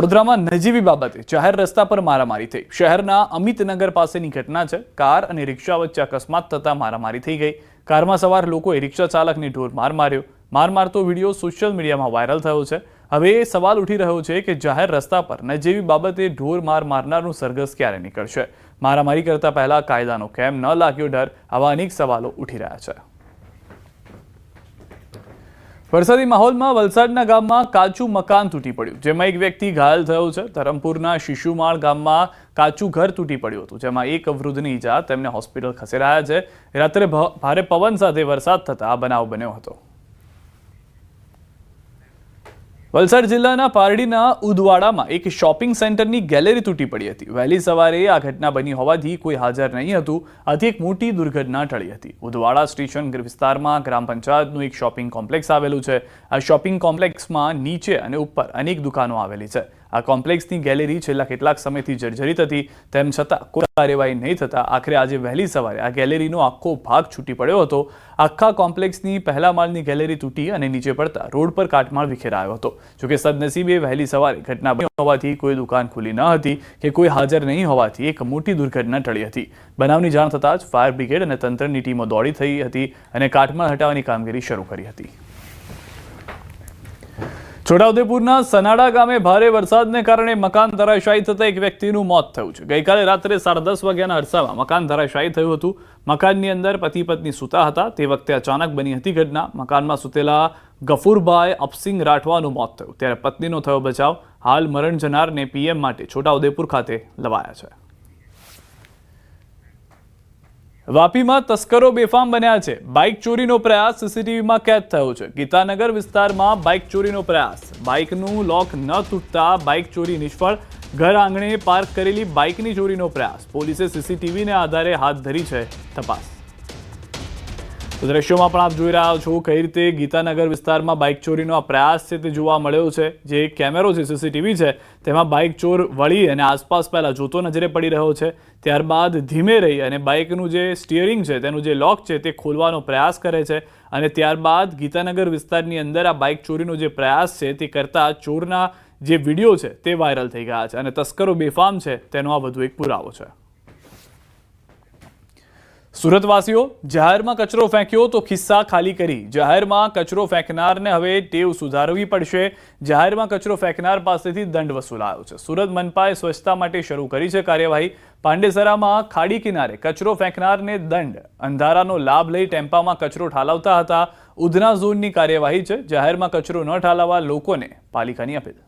વડોદરામાં નજીવી બાબતે જાહેર રસ્તા પર મારામારી થઈ। શહેરના અમિતનગર પાસેની ઘટના છે। કાર અને રિક્ષા વચ્ચે અકસ્માત થતા મારામારી થઈ ગઈ। કારમાં સવાર લોકોએ રિક્ષા ચાલકને ઢોરમાર માર્યો। માર મારતો વિડીયો સોશિયલ મીડિયામાં વાયરલ થયો છે। હવે એ સવાલ ઉઠી રહ્યો છે કે જાહેર રસ્તા પર નજીવી બાબતે ઢોરમાર મારનારનું સરઘસ ક્યારે નીકળશે? મારામારી કરતા પહેલા કાયદાનો કેમ ન લાગ્યો ડર? આવા અનેક સવાલો ઉઠી રહ્યા છે। વરસાદી માહોલમાં વલસાડના ગામમાં કાચું મકાન તૂટી પડ્યું, જેમાં એક વ્યક્તિ ઘાયલ થયો છે। ધરમપુરના શિશુમાળ ગામમાં કાચું ઘર તૂટી પડ્યું હતું, જેમાં એક વૃદ્ધની ઈજા, તેમને હોસ્પિટલ ખસેડાયા છે। રાત્રે ભારે પવન સાથે વરસાદ થતા આ બનાવ બન્યો હતો। વલસાડ જિલ્લાના પારડીના ઉદવાડામાં એક શોપિંગ સેન્ટરની ગેલેરી તૂટી પડી હતી। વહેલી સવારે આ ઘટના બની હોવાથી કોઈ હાજર નહીં હતું, આથી એક મોટી દુર્ઘટના ટળી હતી। ઉદવાડા સ્ટેશન વિસ્તારમાં ગ્રામ પંચાયતનું એક શોપિંગ કોમ્પ્લેક્સ આવેલું છે। આ શોપિંગ કોમ્પ્લેક્સમાં નીચે અને ઉપર અનેક દુકાનો આવેલી છે। આ કોમ્પ્લેક્સની ગેલેરી છેલ્લા કેટલાક સમયથી જર્જરિત હતી, તેમ છતાં કોઈ કાર્યવાહી નહીં થતા આખરે આજે વહેલી સવારે આ ગેલેરીનો આખો ભાગ છૂટી પડ્યો હતો। આખા કોમ્પ્લેક્સની પહેલા માળની ગેલેરી તૂટી અને નીચે પડતા રોડ પર કાટમાળ વિખેરાયો હતો। જોકે સદનસીબે વહેલી સવારે ઘટના બની હોવાથી કોઈ દુકાન ખુલ્લી ન હતી કે કોઈ હાજર નહીં હોવાથી એક મોટી દુર્ઘટના ટળી હતી। બનાવની જાણ થતાં જ ફાયર બ્રિગેડ અને તંત્રની ટીમો દોડી થઈ હતી અને કાટમાળ હટાવવાની કામગીરી શરૂ કરી હતી। છોટાઉદેપુરના સનાડા ગામે ભારે વરસાદને કારણે મકાન ધરાશાયી થતા એક વ્યક્તિનું મોત થયું છે। ગઈકાલે રાત્રે 10:30 વાગ્યાના અરસામાં મકાન ધરાશાયી થયું હતું। મકાનની અંદર પતિ પત્ની સૂતા હતા, તે વખતે અચાનક બની હતી ઘટના। મકાનમાં સૂતેલા ગફુરભાઈ અપસિંગ રાઠવાનું મોત થયું, ત્યારે પત્નીનો થયો બચાવ। હાલ મરણ જનારને પીએમ માટે છોટાઉદેપુર ખાતે લવાયા છે। વાપીમાં તસ્કરો બેફામ બન્યા છે। બાઇક ચોરીનો પ્રયાસ સીસીટીવીમાં કેદ થયો છે। ગીતાનગર વિસ્તારમાં બાઇક ચોરીનો પ્રયાસ, બાઇકનું લોક ન તૂટતા બાઇક ચોરી નિષ્ફળ। ઘર આંગણે પાર્ક કરેલી બાઇકની ચોરીનો પ્રયાસ, પોલીસે સીસીટીવીને આધારે હાથ ધરી છે તપાસ। તો દ્રશ્યોમાં પણ આપ જોઈ રહ્યા છો કઈ રીતે ગીતાનગર વિસ્તારમાં બાઇક ચોરીનો આ પ્રયાસ છે તે જોવા મળ્યો છે। જે કેમેરો છે, સીસીટીવી છે, તેમાં બાઇક ચોર વળી અને આસપાસ પહેલા જોતો નજરે પડી રહ્યો છે, ત્યારબાદ ધીમે રહી અને બાઇકનું જે સ્ટીયરિંગ છે, તેનું જે લોક છે તે ખોલવાનો પ્રયાસ કરે છે અને ત્યારબાદ ગીતાનગર વિસ્તારની અંદર આ બાઇક ચોરીનો જે પ્રયાસ છે તે કરતા ચોરના જે વિડીયો છે તે વાયરલ થઈ ગયા છે અને તસ્કરો બેફામ છે તેનો આ વધુ એક પુરાવો છે। સુરતવાસીઓ, જાહેરમાં કચરો ફેંક્યો તો ખિસ્સા ખાલી કરી। જાહેરમાં કચરો ફેંકનારને હવે ટેવ સુધારવી પડશે। જાહેરમાં કચરો ફેંકનાર પાસેથી દંડ વસૂલાયો છે। સુરત મનપાએ સ્વચ્છતા માટે શરૂ કરી છે કાર્યવાહી। પાંડેસરામાં ખાડી કિનારે કચરો ફેંકનારને દંડ। અંધારાનો લાભ લઈ ટેમ્પામાં કચરો ઠાલવતા હતા। ઉધના ઝોનની કાર્યવાહી છે। જાહેરમાં કચરો ન ઠાલવવા લોકોને પાલિકાની અપીલ।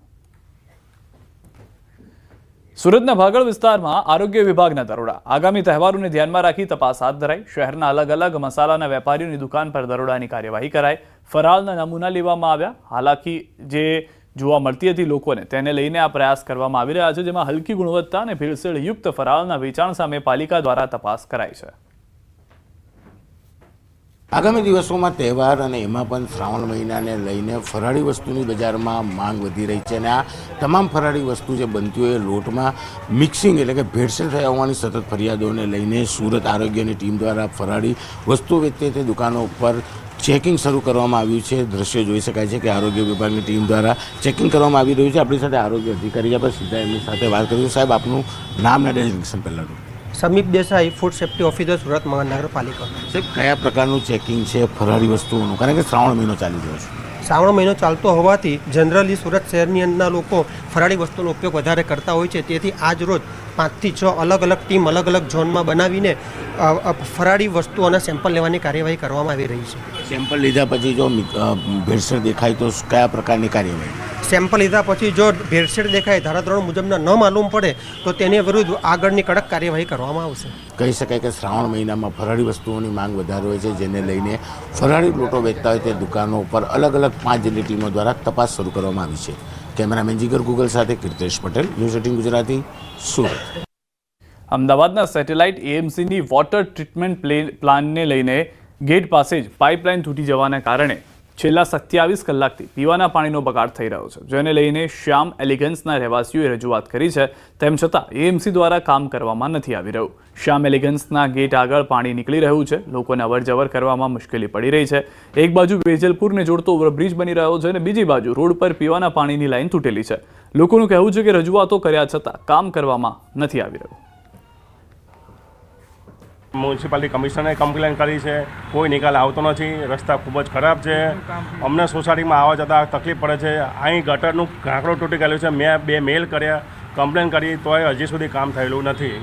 સુરતના ભાગળ વિસ્તારમાં આરોગ્ય વિભાગના દરોડા। આગામી તહેવારોને ધ્યાનમાં રાખી તપાસ હાથ ધરાઈ। શહેરના અલગ અલગ મસાલાના વેપારીઓની દુકાન પર દરોડાની કાર્યવાહી કરાઈ। ફરાળના નમૂના લેવામાં આવ્યા। હાલાકી જે જોવા મળતી હતી લોકોને, તેને લઈને આ પ્રયાસ કરવામાં આવી રહ્યા છે, જેમાં હલકી ગુણવત્તા અને ભેળસેળયુક્ત ફરાળના વેચાણ સામે પાલિકા દ્વારા તપાસ કરાઈ છે। આગામી દિવસોમાં તહેવાર અને એમાં પણ શ્રાવણ મહિનાને લઈને ફરાળી વસ્તુની બજારમાં માંગ વધી રહી છે અને આ તમામ ફરાળી વસ્તુ જે બનતી હોય એ લોટમાં મિક્સિંગ એટલે કે ભેળસેળ થયા હોવાની સતત ફરિયાદોને લઈને સુરત આરોગ્યની ટીમ દ્વારા ફરાળી વસ્તુ વેચતી તે દુકાનો ઉપર ચેકિંગ શરૂ કરવામાં આવ્યું છે। દ્રશ્યો જોઈ શકાય છે કે આરોગ્ય વિભાગની ટીમ દ્વારા ચેકિંગ કરવામાં આવી રહ્યું છે। આપણી સાથે આરોગ્ય અધિકારી આપણે સીધા એમની સાથે વાત કરીશું। સાહેબ, આપનું નામ અને ડેઝિગ્નેશન પહેલાં Samip Desai, food safety officer, Surat મહાનગરપાલિકા। સાહેબ, કયા પ્રકારનું ચેકિંગ છે ફરાળી વસ્તુઓનું? કારણ કે શ્રાવણ મહિનો ચાલી રહ્યો છે। શ્રાવણ મહિનો ચાલતો હોવાથી જનરલી સુરત શહેરની અંદરના લોકો ફરાળી વસ્તુનો ઉપયોગ વધારે કરતા હોય છે, તેથી આજ રોજ 5 થી 6 અલગ અલગ ટીમ અલગ અલગ ઝોનમાં બનાવીને ફરાળી વસ્તુઓના સેમ્પલ લેવાની કાર્યવાહી કરવામાં આવી રહી છે। સેમ્પલ લીધા પછી જો ભેળસેળ દેખાય તો કયા પ્રકારની કાર્યવાહી? સેમ્પલ લીધા પછી જો ભેળસેળ દેખાય, ધારાધોરણ મુજબના ન માલુમ પડે તો તેની વિરુદ્ધ આગળની કડક કાર્યવાહી કરવામાં આવશે। કહી શકાય કે શ્રાવણ મહિનામાં ફરાળી વસ્તુઓની માંગ વધારે હોય છે, જેને લઈને ફરાળી લોટો વેચતા હોય તે દુકાનો ઉપર અલગ અલગ 5 જેટલી ટીમો દ્વારા તપાસ શરૂ કરવામાં આવી છે। કેમેરામેન જીગર ગૂગલ સાથે કીર્તેશ પટેલ, ન્યૂઝ 18 ગુજરાતી, સુરત। અમદાવાદના સેટેલાઇટ એએમસીની વોટર ટ્રીટમેન્ટ પ્લાનને લઈને ગેટ પાસે જ પાઇપલાઇન તૂટી જવાના કારણે છેલ્લા 27 કલાકથી પીવાના પાણીનો બગાડ થઈ રહ્યો છે, જેને લઈને શ્યામ એલિગન્સના રહેવાસીઓએ રજૂઆત કરી છે. તેમ છતાં એએમસી દ્વારા કામ કરવામાં નથી આવી રહ્યું. શ્યામ એલિગન્સના ગેટ આગળ પાણી નીકળી રહ્યું છે. લોકોને અવરજવર કરવામાં મુશ્કેલી પડી રહી છે. એક બાજુ વેજલપુરને જોડતો ઓવરબ્રિજ બની રહ્યો છે અને બીજી બાજુ રોડ પર પીવાના પાણીની લાઈન તૂટેલી છે. લોકોનું કહેવું છે કે રજૂઆતો કર્યા છતાં કામ કરવામાં નથી આવી રહ્યું. મ્યુનિસિપાલિટી કમિશનરે કમ્પ્લેન કરી છે, કોઈ નિકાલ આવતો નથી. રસ્તા ખૂબ જ ખરાબ છે. અમને સોસાયટીમાં આવવા જતાં તકલીફ પડે છે. અહીં ગટરનું ઢાંકણું તૂટી ગયેલું છે. મેં 2 મેલ કર્યા, કમ્પ્લેન કરી, તોય હજી સુધી કામ થયેલું નથી.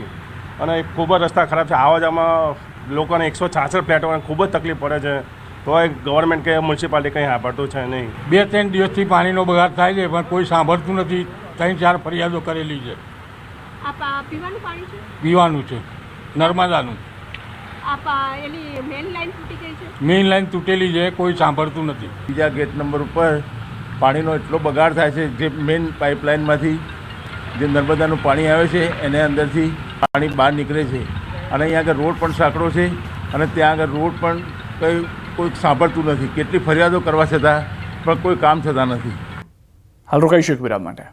અને ખૂબ જ રસ્તા ખરાબ છે. આવવા જવામાં લોકોને 166 ફ્લેટોને ખૂબ જ તકલીફ પડે છે. તોય ગવર્મેન્ટ કે મ્યુનિસિપાલિટી કંઈ સાંભળતું છે નહીં. 2-3 દિવસથી પાણીનો બગાડ થાય છે, પણ કોઈ સાંભળતું નથી. 3-4 ફરિયાદો કરેલી છે. પીવાનું પાણી છે? પીવાનું છે, નર્મદાનું. મેઇન લાઈન તૂટેલી છે, કોઈ સાંભળતું નથી. બીજા ગેટ નંબર ઉપર પાણીનો એટલો બગાડ થાય છે, જે મેઇન પાઇપલાઇનમાંથી જે નર્મદાનું પાણી આવે છે એને અંદરથી પાણી બહાર નીકળે છે. અને અહીંયા આગળ રોડ પણ સાંકડો છે અને ત્યાં આગળ રોડ પણ કોઈ સાંભળતું નથી. કેટલી ફરિયાદો કરવા છતાં પણ કોઈ કામ થતા નથી. હાલ રોકાઈશું વિરામ માટે.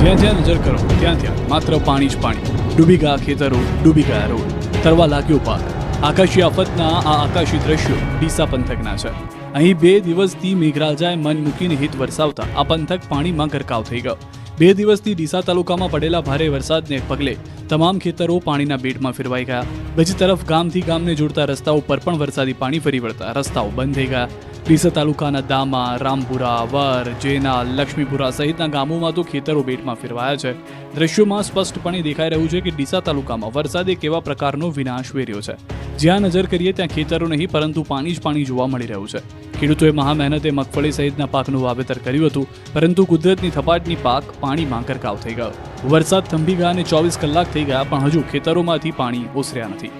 જ્યાં જ્યાં નજર કરો ત્યાં ત્યાં માત્ર પાણી જ પાણી. ડૂબી ગયા ખેતરો, ડૂબી ગયા રોડ, તરવા લાગ્યો પાક. આકાશી આફતના આ આકાશી દ્રશ્યો ડીસા પંથકના છે. અહીં 2 દિવસથી મેઘરાજાએ મન મૂકીને હિત વરસાવતા આ પંથક પાણીમાં ગરકાવ થઈ ગયો. 2 દિવસથી ડીસા તાલુકામાં પડેલા ભારે વરસાદને પગલે તમામ ખેતરો પાણીના બેટમાં ફેરવાઈ ગયા. બીજી તરફ ગામથી ગામને જોડતા રસ્તાઓ પર પણ વરસાદી પાણી ફરી વળતા રસ્તાઓ બંધ થઈ ગયા. ડીસા તાલુકાના દામા, રામપુરા, વર, જેના, લક્ષ્મીપુરા સહિતના ગામોમાં તો ખેતરો બેટમાં ફેરવાયા છે. દ્રશ્યોમાં સ્પષ્ટપણે દેખાઈ રહ્યું છે કે ડીસા તાલુકામાં વરસાદે કેવા પ્રકારનો વિનાશ વેર્યો છે. જ્યાં નજર કરીએ ત્યાં ખેતરો નહીં પરંતુ પાણી જ પાણી જોવા મળી રહ્યું છે. ખેડૂતોએ મહા મહેનતે મગફળી સહિતના પાકનું વાવેતર કર્યું હતું, પરંતુ કુદરતની થપાટની પાક પાણીમાં ગરકાવ થઈ ગયો. વરસાદ થંભી ગયા અને 24 કલાક થઈ ગયા, પણ હજુ ખેતરોમાંથી પાણી ઓસર્યા નથી.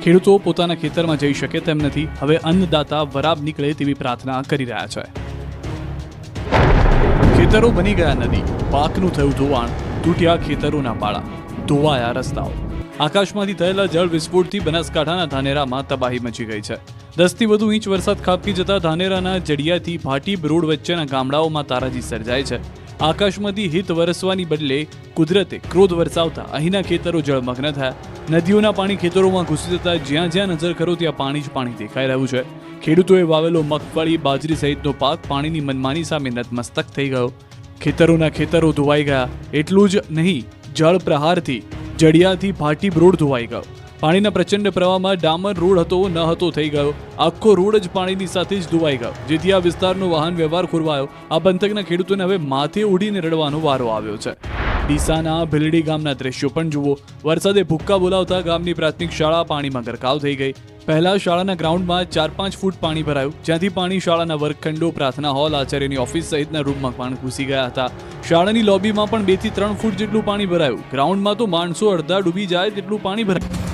ખેડૂતો પોતાના ખેતરમાં જઈ શકે તેમ નથી. હવે અન્નદાતા વરાબ નીકળે તેવી પ્રાર્થના કરી રહ્યા છે. ખેતરો બની ગયા નદી, પાકનું થયું ધોવાણ, તૂટ્યા ખેતરોના પાળા, ધોવાયા રસ્તાઓ. આકાશમાંથી થયેલા જળ વિસ્ફોટથી બનાસકાંઠાના ધાનેરામાં તબાહી મચી ગઈ છે. 10 થી વધુ ઇંચ વરસાદ ખાબકી જતા ધાનેરાના જડિયાથી ભાટીબ રોડ વચ્ચેના ગામડાઓમાં તારાજી સર્જાય છે. આકાશમાંથી હિત વરસવાની બદલે કુદરતે ક્રોધ વરસાવતા અહીંના ખેતરો જળમગ્ન થયા. નદીઓના પાણી ખેતરોમાં ઘૂસી જતા જ્યાં જ્યાં નજર કરો ત્યાં પાણી જ પાણી દેખાઈ રહ્યું છે. ખેડૂતોએ વાવેલો મગફળી, બાજરી સહિતનો પાક પાણીની મનમાની સામે નતમસ્તક થઈ ગયો. ખેતરોના ખેતરો ધોવાઈ ગયા. એટલું જ નહીં, જળ પ્રહારથી જડિયાથી ભાટીબ રોડ ધોવાઈ ગયો. પાણીના પ્રચંડ પ્રવાહમાં ડામર રોડ હતો ન હતો થઈ ગયો. આખો રોડ જ પાણીની સાથે જ ધોવાઈ ગયો, જેથી આ વિસ્તારનો વાહન વ્યવહાર ખોરવાયો. આ પંથકના ખેડૂતોને હવે માથે ઉડીને રડવાનો વારો આવ્યો છે. ડીસાના ભીલડી ગામના દ્રશ્યો પણ જુઓ. વરસાદે ભૂક્કા બોલાવતા ગામની પ્રાથમિક શાળા પાણીમાં ગરકાવ થઈ ગઈ. પહેલા શાળાના ગ્રાઉન્ડમાં 4-5 ફૂટ પાણી ભરાયું, જ્યાંથી પાણી શાળાના વર્ગખંડો, પ્રાર્થના હોલ, આચાર્યની ઓફિસ સહિતના રૂમમાં પાણી ઘૂસી ગયા હતા. શાળાની લોબીમાં પણ 2 થી 3 ફૂટ જેટલું પાણી ભરાયું. ગ્રાઉન્ડમાં તો માણસો અડધા ડૂબી જાય તેટલું પાણી ભરાયું.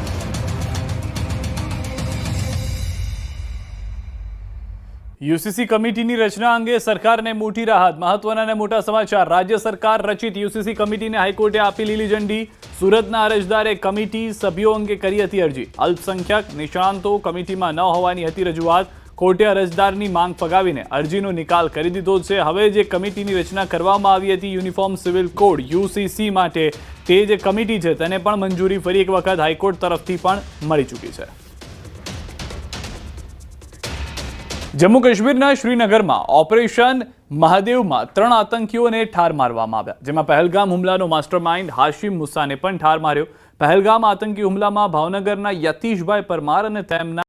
યુસીસી કમિટીની રચના અંગે સરકારને મોટી રાહત. મહત્વના અને મોટા સમાચાર. રાજ્ય સરકાર રચિત યુસીસી કમિટીને હાઈકોર્ટે આપી લીલી ઝંડી. સુરતના અરજદારે કમિટી સભ્યો અંગે કરી હતી અરજી. અલ્પસંખ્યક નિષ્ણાંતો કમિટીમાં ન હોવાની હતી રજૂઆત. કોર્ટે અરજદારની માંગ ફગાવીને અરજીનો નિકાલ કરી દીધો છે. હવે જે કમિટીની રચના કરવામાં આવી હતી યુનિફોર્મ સિવિલ કોડ યુસીસી માટે, તે જે કમિટી છે તેને પણ મંજૂરી ફરી એક વખત હાઈકોર્ટ તરફથી પણ મળી ચૂકી છે. જમ્મુ કાશ્મીરના શ્રીનગરમાં ઓપરેશન મહાદેવમાં 3 આતંકીઓને ઠાર મારવામાં આવ્યા, જેમાં પહેલગામ હુમલાનો માસ્ટરમાઇન્ડ હાશિમ મુસાને પણ ઠાર માર્યો. પહેલગામ આતંકી હુમલામાં ભાવનગરના યતીશભાઈ પરમાર અને તેમના